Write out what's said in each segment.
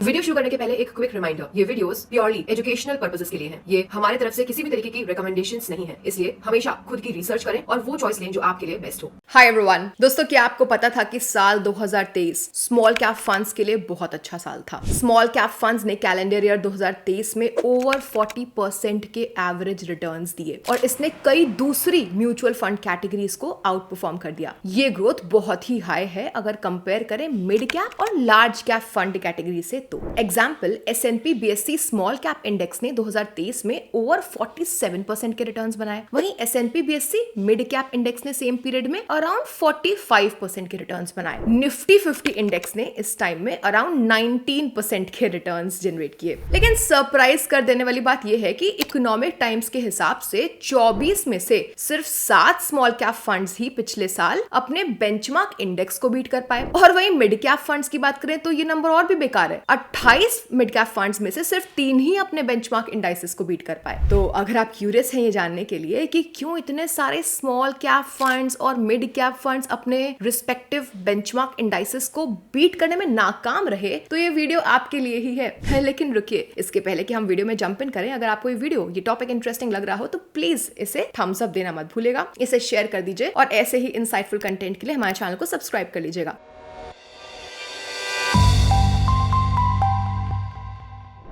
Video शुरू करने के पहले एक क्विक रिमाइंडर, ये वीडियोस प्योरली एजुकेशनल पर्पसेस के लिए हैं। ये हमारे तरफ से किसी भी तरीके की रिकमेंडेशंस नहीं है, इसलिए हमेशा खुद की रिसर्च करें और वो चॉइस लें जो आपके लिए बेस्ट हो। हाय एवरीवन, दोस्तों क्या आपको पता था कि साल 2023 स्मॉल कैप फंड्स के लिए बहुत अच्छा साल था। स्मॉल कैप फंड्स ने कैलेंडर ईयर 2023 में ओवर 40% के एवरेज रिटर्न्स दिए और इसने कई दूसरी म्यूचुअल फंड कैटेगरीज को आउट परफॉर्म कर दिया। ये ग्रोथ बहुत ही हाई है अगर कंपेयर करें मिड कैप और लार्ज कैप फंड कैटेगरी से। तो example S&P BSE small cap index ने 2023 में ओवर 47% के रिटर्न्स बनाए। वहीं S&P BSE mid cap index ने सेम पीरियड में अराउंड 45% के रिटर्न्स बनाए। निफ्टी 50 इंडेक्स ने इस टाइम में अराउंड 19% के रिटर्न्स जनरेट किए। लेकिन सरप्राइज कर देने वाली बात यह है कि इकोनॉमिक टाइम्स के हिसाब से 24 में से सिर्फ 7 स्मॉल कैप फंड्स ही पिछले साल अपने बेंचमार्क इंडेक्स को बीट कर पाए। और वहीं मिड कैप फंड्स की बात करें तो ये नंबर और भी बेकार है। 28 मिड कैप फंड्स में से सिर्फ 3 ही अपने बेंचमार्क इंडाइसेस को बीट कर पाए। तो अगर आप क्यूरियस हैं ये जानने के लिए कि क्यों इतने सारे स्मॉल कैप फंड्स और मिड कैप फंड्स अपने रिस्पेक्टिव बेंचमार्क इंडाइसेस को बीट करने में नाकाम रहे, तो ये वीडियो आपके लिए ही है। लेकिन रुकिए, इसके पहले कि हम वीडियो में जंप इन करें, अगर आपको ये टॉपिक इंटरेस्टिंग लग रहा हो तो प्लीज इसे थम्स अप देना मत भूलिएगा, इसे शेयर कर दीजिए और ऐसे ही इंसाइटफुल कंटेंट के लिए हमारे चैनल को सब्सक्राइब कर लीजिएगा।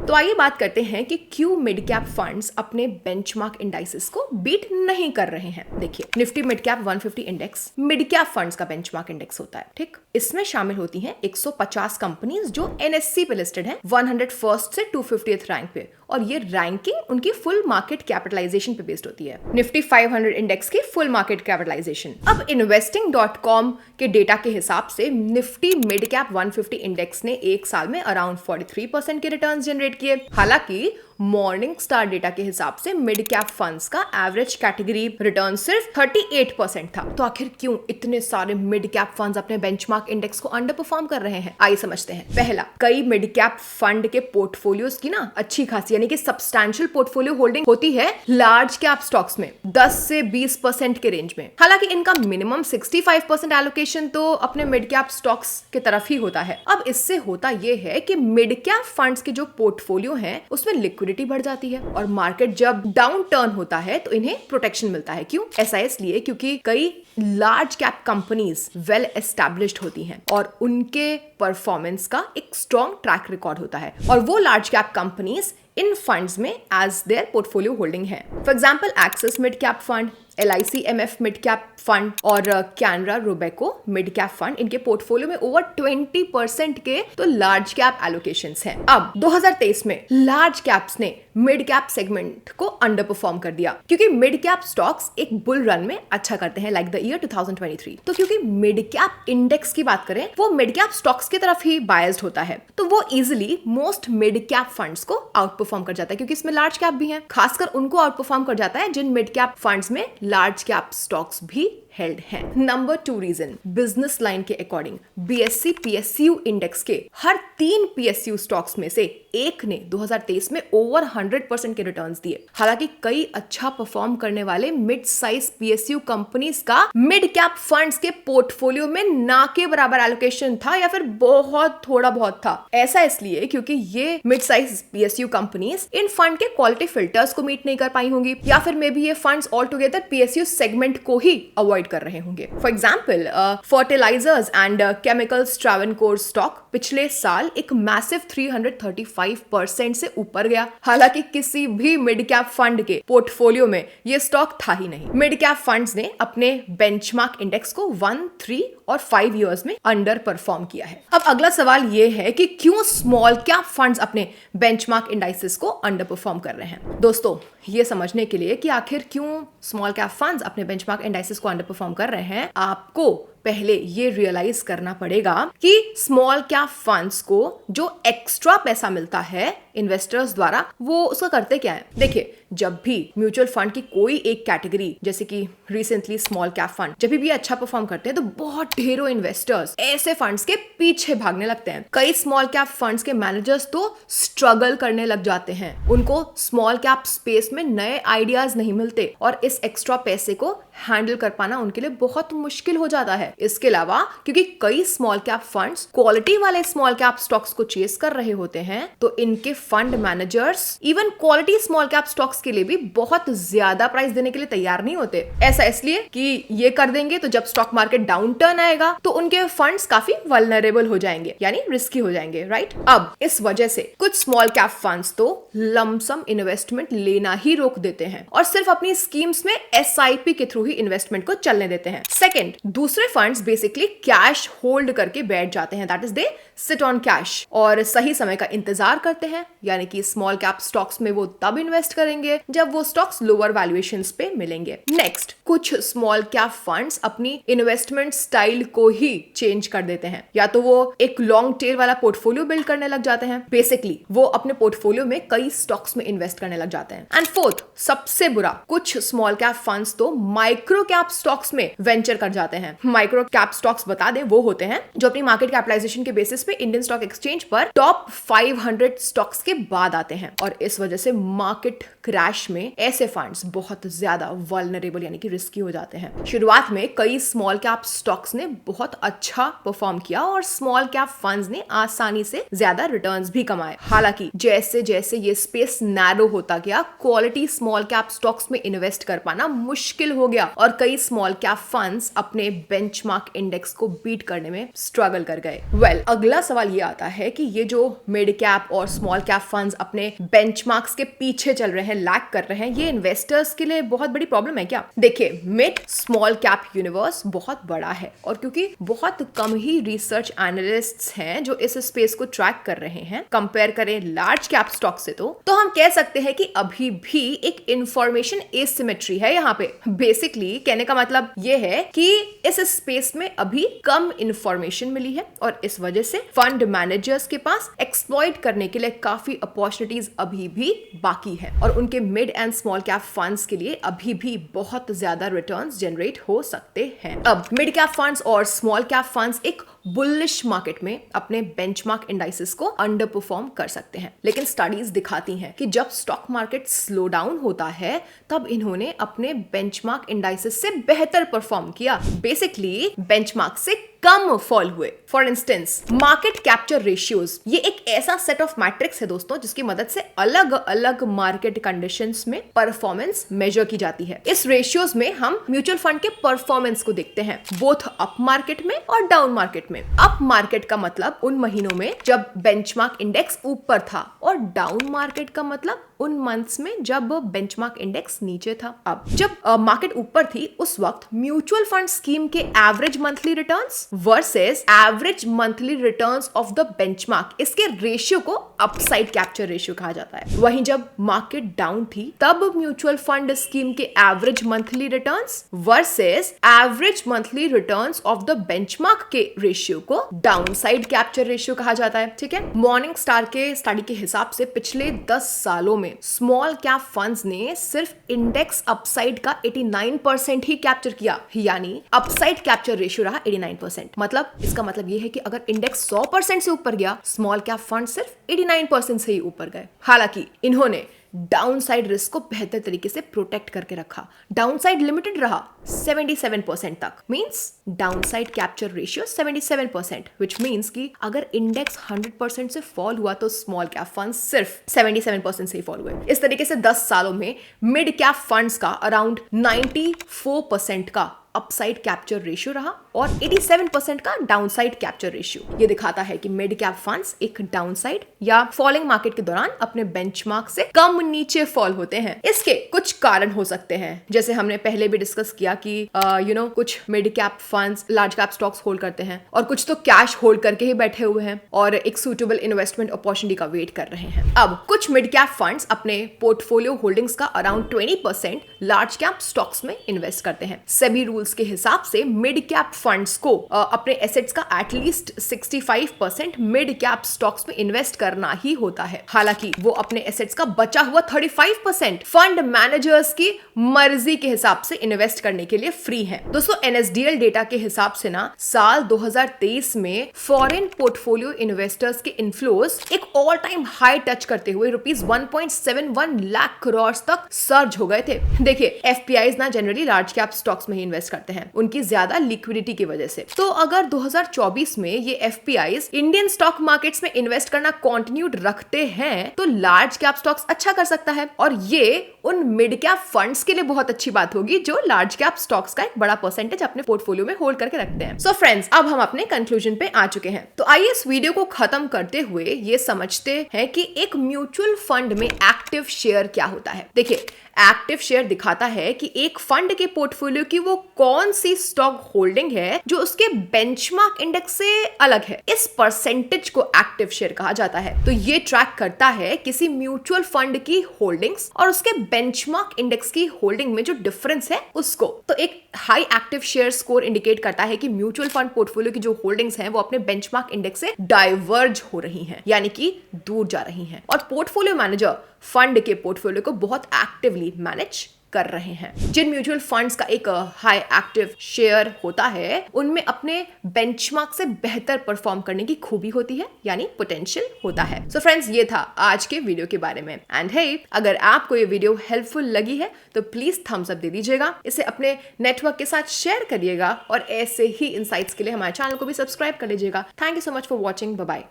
तो आइए बात करते हैं कि क्यों मिड कैप फंड्स अपने बेंचमार्क इंडाइसेस को बीट नहीं कर रहे हैं। देखिए, Nifty mid cap 150 index mid cap funds का बेंचमार्क इंडेक्स होता है, ठीक। इसमें शामिल होती हैं 150 कंपनीज जो NSE पे लिस्टेड हैं 101st से 250th रैंक पे, और ये रैंकिंग उनकी फुल मार्केट कैपिटलाइजेशन पे बेस्ड होती है। निफ्टी 500 इंडेक्स की फुल मार्केट कैपिटलाइजेशन। अब investing.com के डेटा के हिसाब से निफ्टी मिड कैप 150 इंडेक्स ने एक साल में अराउंड 43% के रिटर्न्स जनरेट किए। हालांकि मॉर्निंग स्टार डेटा के हिसाब से मिड कैप फंड्स का एवरेज कैटेगरी रिटर्न सिर्फ 38% था। तो आखिर क्यों इतने सारे मिड कैप फंड्स अपने बेंचमार्क इंडेक्स को अंडर परफॉर्म कर रहे हैं? आइए समझते हैं। पहला, कई मिड कैप फंड के पोर्टफोलियोज की ना अच्छी खासी यानी कि सब्सटैंशियल पोर्टफोलियो होल्डिंग होती है लार्ज कैप स्टॉक्स में 10 से 20% के रेंज में। हालांकि इनका मिनिमम 65% एलोकेशन तो अपने मिड कैप स्टॉक्स की तरफ ही होता है। अब इससे होता यह है कि मिड कैप फंड्स के जो पोर्टफोलियो हैं उसमें लिक्विडिटी बढ़ जाती है और मार्केट जब डाउन टर्न होता है तो इन्हें प्रोटेक्शन मिलता है। क्यों? ऐसा इसलिए क्योंकि कई large cap companies well established होती हैं और उनके परफॉर्मेंस का एक स्ट्रॉन्ग ट्रैक रिकॉर्ड होता है और वो लार्ज कैप कंपनीज इन फंड्स में एज देयर पोर्टफोलियो होल्डिंग है। For example Axis mid cap fund, LIC MF mid cap fund और Canara Robeco mid cap fund, इनके पोर्टफोलियो में ओवर 20% के तो लार्ज कैप एलोकेशंस हैं। अब 2023 में लार्ज कैप्स ने मिड कैप सेगमेंट को अंडर परफॉर्म कर दिया क्योंकि मिड कैप स्टॉक्स एक बुल रन में अच्छा करते हैं, लाइक द ईयर 2023। तो क्योंकि मिड कैप इंडेक्स की बात करें वो मिड कैप स्टॉक्स की तरफ ही बायस्ड होता है, तो वो easily most mid cap funds को आउट परफॉर्म कर जाता है क्योंकि इसमें लार्ज कैप भी हैं। खासकर उनको आउट परफॉर्म कर जाता है जिन मिड कैप फंड्स में लार्ज कैप स्टॉक्स भी हेल्ड हैं। नंबर 2 रीजन, बिजनेस लाइन के अकॉर्डिंग BSE PSU इंडेक्स के हर 3 PSU स्टॉक्स में से एक ने 2023 में ओवर 100% के रिटर्न्स दिए। हालांकि कई अच्छा परफॉर्म करने वाले मिड साइज PSU कंपनीज का मिड कैप फंड्स के पोर्टफोलियो में ना के बराबर एलोकेशन था या फिर बहुत थोड़ा बहुत था। ऐसा इसलिए क्योंकि ये मिड साइज PSU कंपनीज इन फंड के क्वालिटी फिल्टर्स को मीट नहीं कर पाई होंगी या फिर मे बी ये funds all together PSU segment को ही अवॉइड कर रहे होंगे। For example fertilisers and chemicals Travancore stock पिछले साल एक मैसिव 335% से ऊपर गया। हालांकि किसी भी मिड कैप फंड के पोर्टफोलियो में ये स्टॉक था ही नहीं। मिड कैप फंड्स ने अपने बेंचमार्क इंडेक्स को 1, 3 और 5 इयर्स में अंडर परफॉर्म किया है। अब अगला सवाल ये है कि क्यों स्मॉल कैप फंड्स अपने बेंचमार्क इंडाइसेस को अंडर परफॉर्म कर रहे हैं। दोस्तों, ये समझने के लिए कि आखिर क्यों स्मॉल कैप फंड्स अपने बेंचमार्क इंडाइसेस को अंडर परफॉर्म कर रहे हैं, आपको पहले ये रियलाइज करना पड़ेगा कि स्मॉल कैप फंड्स को जो एक्स्ट्रा पैसा मिलता है इन्वेस्टर्स द्वारा वो उसका करते क्या है। देखिए, जब भी म्यूचुअल फंड की कोई एक कैटेगरी जैसे कि रिसेंटली स्मॉल कैप फंड जब भी अच्छा परफॉर्म करते हैं तो बहुत ढेरों इन्वेस्टर्स ऐसे फंड्स के पीछे भागने लगते हैं। कई स्मॉल कैप फंड्स के मैनेजर्स तो स्ट्रगल करने लग जाते हैं, उनको स्मॉल कैप स्पेस में नए आइडियाज नहीं मिलते और इस एक्स्ट्रा पैसे को हैंडल कर पाना उनके लिए बहुत मुश्किल हो जाता है। इसके अलावा क्योंकि कई स्मॉल कैप फंड्स क्वालिटी वाले स्मॉल कैप स्टॉक्स को चेस कर रहे होते हैं, तो इनके fund managers even quality small cap stocks के लिए भी बहुत ज्यादा प्राइस देने के लिए तैयार नहीं होते। ऐसा इसलिए कि ये कर देंगे तो जब स्टॉक मार्केट डाउन टर्न आएगा तो उनके फंड्स काफी वल्नरेबल हो जाएंगे, यानी रिस्की हो जाएंगे, राइट। अब इस वजह से कुछ स्मॉल कैप फंड्स तो लमसम इन्वेस्टमेंट लेना ही रोक देते हैं और सिर्फ अपनी स्कीम्स में SIP के थ्रू ही इन्वेस्टमेंट को चलने देते हैं। सेकंड, दूसरे फंड्स बेसिकली कैश होल्ड करके बैठ जाते हैं, that is they sit on cash और सही समय का इंतजार करते हैं, यानी कि स्मॉल कैप स्टॉक्स में वो तब इन्वेस्ट करेंगे जब वो स्टॉक्स लोअर वैल्यूएशंस पे मिलेंगे। नेक्स्ट, कुछ स्मॉल कैप फंड्स अपनी इन्वेस्टमेंट स्टाइल को ही चेंज कर देते हैं, या तो वो एक लॉन्ग टेल वाला पोर्टफोलियो बिल्ड करने लग जाते हैं, बेसिकली वो अपने पोर्टफोलियो में कई स्टॉक्स में इन्वेस्ट करने लग जाते हैं। एंड फोर्थ, सबसे बुरा, कुछ स्मॉल कैप फंड्स तो माइक्रो कैप स्टॉक्स में वेंचर कर जाते हैं। माइक्रो कैप स्टॉक्स बता दें वो होते हैं जो अपनी मार्केट कैपिटलाइजेशन के बेसिस पे इंडियन स्टॉक एक्सचेंज पर टॉप 500 स्टॉक्स के बाद आते हैं और इस वजह से मार्केट क्रैश में ऐसे फंड्स बहुत ज्यादा वल्नरेबल यानी कि रिस्की हो जाते हैं। शुरुआत में कई स्मॉल कैप स्टॉक्स ने बहुत अच्छा परफॉर्म किया और स्मॉल कैप फंड्स ने आसानी से ज्यादा रिटर्न्स भी कमाए। हालांकि जैसे जैसे ये स्पेस नैरो होता गया, क्वालिटी स्मॉल कैप स्टॉक्स में इन्वेस्ट कर पाना मुश्किल हो गया और कई स्मॉल कैप फंड्स अपने बेंचमार्क इंडेक्स को बीट करने में स्ट्रगल कर गए। वेल, अगला सवाल ये आता है कि ये जो मिड कैप और स्मॉल कैप फंड्स अपने बेंचमार्क्स के पीछे चल रहे हैं, लैग कर रहे हैं, ये इन्वेस्टर्स के लिए बहुत बड़ी प्रॉब्लम है क्या? देखिए, मिड स्मॉल कैप यूनिवर्स बहुत बड़ा है और क्योंकि बहुत कम ही रिसर्च एनालिस्ट्स हैं जो इस स्पेस को ट्रैक कर रहे हैं कंपेयर करें लार्ज कैप स्टॉक से, तो हम कह सकते हैं कि अभी भी एक इंफॉर्मेशन एसिमेट्री है यहाँ पे। बेसिकली कहने का मतलब ये है कि इस स्पेस में अभी कम इंफॉर्मेशन मिली है और इस वजह से फंड मैनेजर्स के पास एक्सप्लॉइट करने के लिए काफी अपॉर्चुनिटीज अभी भी बाकी है और उनके mid and small cap funds के लिए अभी भी बहुत ज्यादा रिटर्न्स जनरेट हो सकते हैं। अब मिड कैप फंड्स और स्मॉल कैप फंड्स एक बुलिश मार्केट में अपने बेंचमार्क इंडाइसेस को अंडर परफॉर्म कर सकते हैं, लेकिन स्टडीज दिखाती हैं कि जब स्टॉक मार्केट स्लो डाउन होता है तब इन्होंने अपने बेंचमार्क इंडाइसेस से बेहतर परफॉर्म किया, बेसिकली बेंचमार्क से कम फॉल हुए। For instance, market capture ratios, ये एक ऐसा सेट ऑफ मैट्रिक्स है दोस्तों जिसकी मदद से अलग अलग मार्केट कंडीशंस में परफॉर्मेंस मेजर की जाती है। इस रेशियोज में हम म्यूचुअल फंड के परफॉर्मेंस को देखते हैं, बोथ अप मार्केट में और डाउन मार्केट में। अप मार्केट का मतलब उन महीनों में जब बेंचमार्क इंडेक्स ऊपर था और डाउन मार्केट का मतलब उन मंथ्स में जब बेंचमार्क इंडेक्स नीचे था। अब जब मार्केट ऊपर थी उस वक्त म्यूचुअल फंड स्कीम के average monthly returns versus average monthly returns of the benchmark, इसके रेशियो को अपसाइड कैप्चर रेशियो कहा जाता है। वहीं जब मार्केट डाउन थी तब म्यूचुअल फंड स्कीम के average monthly returns versus average monthly returns of the benchmark के रेशियो को डाउनसाइड कैप्चर रेशियो कहा जाता है। ठीक है, मॉर्निंग स्टार के स्टडी के हिसाब से पिछले 10 सालों में स्मॉल कैप फंड्स ने सिर्फ इंडेक्स अपसाइड का 89% ही कैप्चर किया, यानी अपसाइड कैप्चर रेशियो रहा 89%। मतलब इसका मतलब यह है कि अगर इंडेक्स 100% से ऊपर गया, स्मॉल कैप फंड सिर्फ 89% से ही ऊपर गए। हालांकि इन्होंने डाउनसाइड रिस्क को बेहतर तरीके से प्रोटेक्ट करके रखा। डाउनसाइड लिमिटेड रहा 77% तक, means downside capture ratio 77%, which means कि अगर इंडेक्स 100% से फॉल हुआ तो स्मॉल कैप फंड्स सिर्फ 77% से ही फॉल हुए। इस तरीके से 10 सालों में मिड कैप फंड्स का अराउंड 94% का अपसाइड कैप्चर रेशियो रहा और 87% का डाउनसाइड कैप्चर रेशियो। ये दिखाता है कि मिड कैप फंड्स एक डाउनसाइड या फॉलिंग मार्केट के दौरान अपने बेंचमार्क से कम नीचे फॉल होते हैं। इसके कुछ कारण हो सकते हैं, जैसे हमने पहले भी डिस्कस किया कि कुछ mid cap funds large cap stocks hold करते हैं और कुछ तो कैश होल्ड करके ही बैठे हुए हैं और एक सूटेबल इन्वेस्टमेंट अपॉर्चुनिटी का वेट कर रहे हैं। अब कुछ मिड कैप फंड्स अपने पोर्टफोलियो होल्डिंग्स का अराउंड 20% लार्ज कैप स्टॉक्स में इन्वेस्ट करते हैं। सेबी रूल्स के हिसाब से मिड कैप फंड्स को अपने एसेट्स का एटलीस्ट 65% मिड कैप स्टॉक्स में इन्वेस्ट करना ही होता है। हालांकि वो अपने एसेट्स का बचा हुआ 35% फंड मैनेजर्स की मर्जी के हिसाब से इन्वेस्ट करने के लिए फ्री है। दोस्तों, NSDL डेटा के हिसाब से ना साल 2023 में फॉरेन पोर्टफोलियो इन्वेस्टर्स के इनफ्लोज एक ऑल टाइम हाई टच करते हुए ₹1.71 लाख करोड़ तक सर्ज हो गए थे। देखिए, FPIs ना जनरली लार्ज कैप स्टॉक्स में ही इन्वेस्ट करते हैं, उनकी ज्यादा लिक्विडिटी की वजह से। तो अगर 2024 में ये FPIs इंडियन स्टॉक मार्केट्स में इन्वेस्ट करना कंटिन्यूड रखते हैं तो लार्ज कैप स्टॉक्स अच्छा कर सकता है, और ये उन मिड कैप फंड्स के लिए बहुत अच्छी बात होगी जो लार्ज कैप स्टॉक्स का एक बड़ा परसेंटेज अपने पोर्टफोलियो में होल्ड करके रखते हैं। सो फ्रेंड्स, अब हम अपने कंक्लूजन पे आ चुके हैं। तो आइए इस वीडियो को खत्म करते हुए ये समझते हैं कि एक म्यूचुअल फंड में एक्टिव शेयर क्या होता है। देखिए, एक्टिव शेयर दिखाता है कि एक फंड के पोर्टफोलियो की वो कौन सी स्टॉक होल्डिंग है जो उसके बेंचमार्क इंडेक्स से अलग है। इस परसेंटेज को एक्टिव शेयर कहा जाता है। तो ये ट्रैक करता है किसी म्यूचुअल फंड की होल्डिंग्स और उसके बेंचमार्क इंडेक्स की होल्डिंग में जो डिफरेंस है उसको। तो एक high active share score indicate करता है कि म्यूचुअल फंड पोर्टफोलियो की जो होल्डिंग्स हैं वो अपने बेंचमार्क इंडेक्स से डाइवर्ज हो रही हैं, यानी कि दूर जा रही हैं, और पोर्टफोलियो मैनेजर फंड के पोर्टफोलियो को बहुत एक्टिवली मैनेज कर रहे हैं। जिन म्यूचुअल फंड्स का एक हाई एक्टिव शेयर होता है उनमें अपने बेंचमार्क से बेहतर परफॉर्म करने की खूबी होती है, यानी पोटेंशियल होता है। सो फ्रेंड्स, ये था आज के वीडियो के बारे में। एंड हे, अगर आपको ये वीडियो हेल्पफुल लगी है तो प्लीज थम्स अप दे दीजिएगा, इसे अपने नेटवर्क के साथ शेयर करिएगा, और ऐसे ही इनसाइट्स के लिए हमारे चैनल को भी सब्सक्राइब कर लीजिएगा। Thank you so much for watching. Bye bye.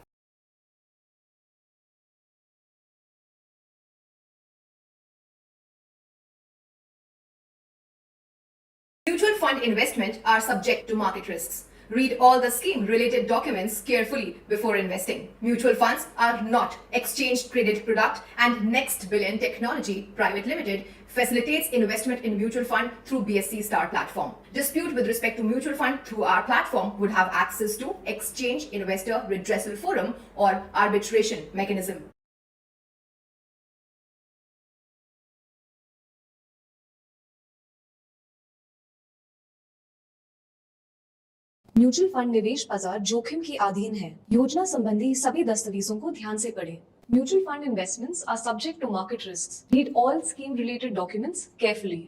Mutual fund investment are subject to market risks. Read all the scheme related documents carefully before investing. Mutual funds are not exchange traded product, and Next Billion Technology Private Limited facilitates investment in mutual fund through BSC Star platform. Dispute with respect to mutual fund through our platform would have access to exchange investor redressal forum or arbitration mechanism. Mutual fund निवेश बाजार जोखिम के अधीन है। योजना संबंधी सभी दस्तावेजों को ध्यान से पढ़ें। Mutual fund investments are subject to market risks. Read all scheme related documents carefully.